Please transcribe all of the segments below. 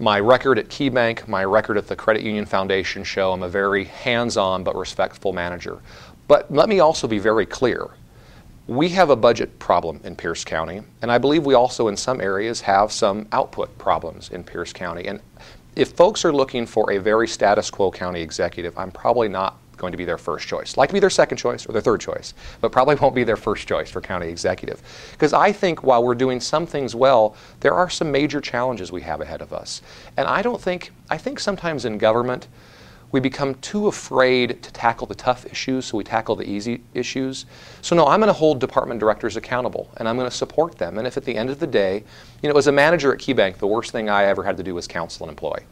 My record at KeyBank, my record at the Credit Union Foundation show I'm a very hands-on but respectful manager. But let me also be very clear. We have a budget problem in Pierce County, and I believe we also in some areas have some output problems in Pierce County. And if folks are looking for a very status quo county executive, I'm probably not going to be their first choice. Like to be their second choice or their third choice, but probably won't be their first choice for county executive. Because I think while we're doing some things well, there are some major challenges we have ahead of us. And I think sometimes in government, we become too afraid to tackle the tough issues, so we tackle the easy issues. So no, I'm going to hold department directors accountable, and I'm going to support them. And if at the end of the day, as a manager at KeyBank, the worst thing I ever had to do was counsel an employee.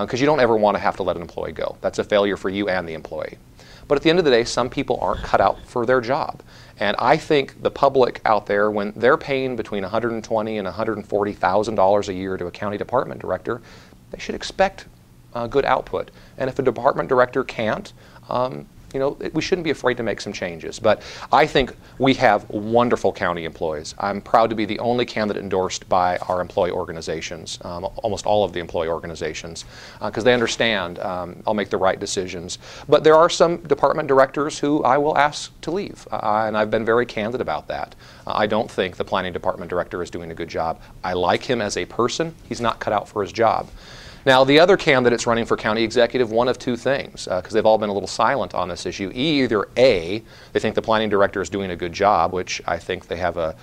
Because you don't ever want to have to let an employee go. That's a failure for you and the employee. But at the end of the day, some people aren't cut out for their job. And I think the public out there, when they're paying between $120,000 and $140,000 a year to a county department director, they should expect good output. And if a department director can't, we shouldn't be afraid to make some changes. But I think we have wonderful county employees. I'm proud to be the only candidate endorsed by our employee organizations, almost all of the employee organizations, because they understand I'll make the right decisions. But there are some department directors who I will ask to leave, and I've been very candid about that. I don't think the planning department director is doing a good job. I like him as a person. He's not cut out for his job. Now, the other candidates running for county executive, one of two things, because they've all been a little silent on this issue. Either A, they think the planning director is doing a good job, which I think they have a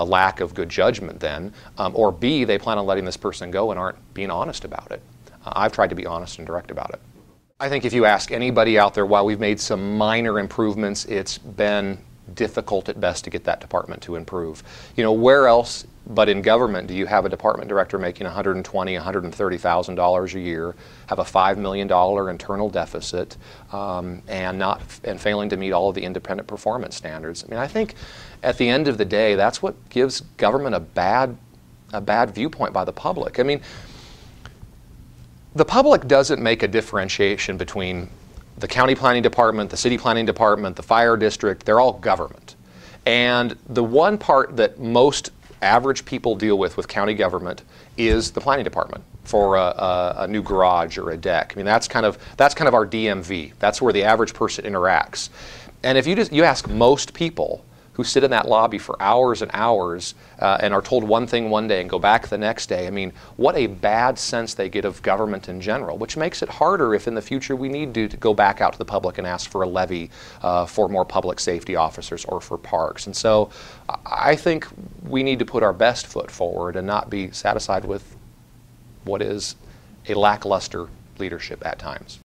lack of good judgment then, or B, they plan on letting this person go and aren't being honest about it. I've tried to be honest and direct about it. I think if you ask anybody out there, while we've made some minor improvements, it's been difficult at best to get that department to improve. Where else but in government do you have a department director making $120,000, $130,000 a year, have a $5 million internal deficit, and failing to meet all of the independent performance standards? I think at the end of the day, that's what gives government a bad viewpoint by the public. The public doesn't make a differentiation between the county planning department, the city planning department, the fire district. They're all government. And the one part that most average people deal with county government is the planning department for a new garage or a deck. That's kind of our DMV. That's where the average person interacts. And if you ask most people who sit in that lobby for hours and hours and are told one thing one day and go back the next day, what a bad sense they get of government in general, which makes it harder if in the future we need to go back out to the public and ask for a levy for more public safety officers or for parks. And so I think we need to put our best foot forward and not be satisfied with what is a lackluster leadership at times.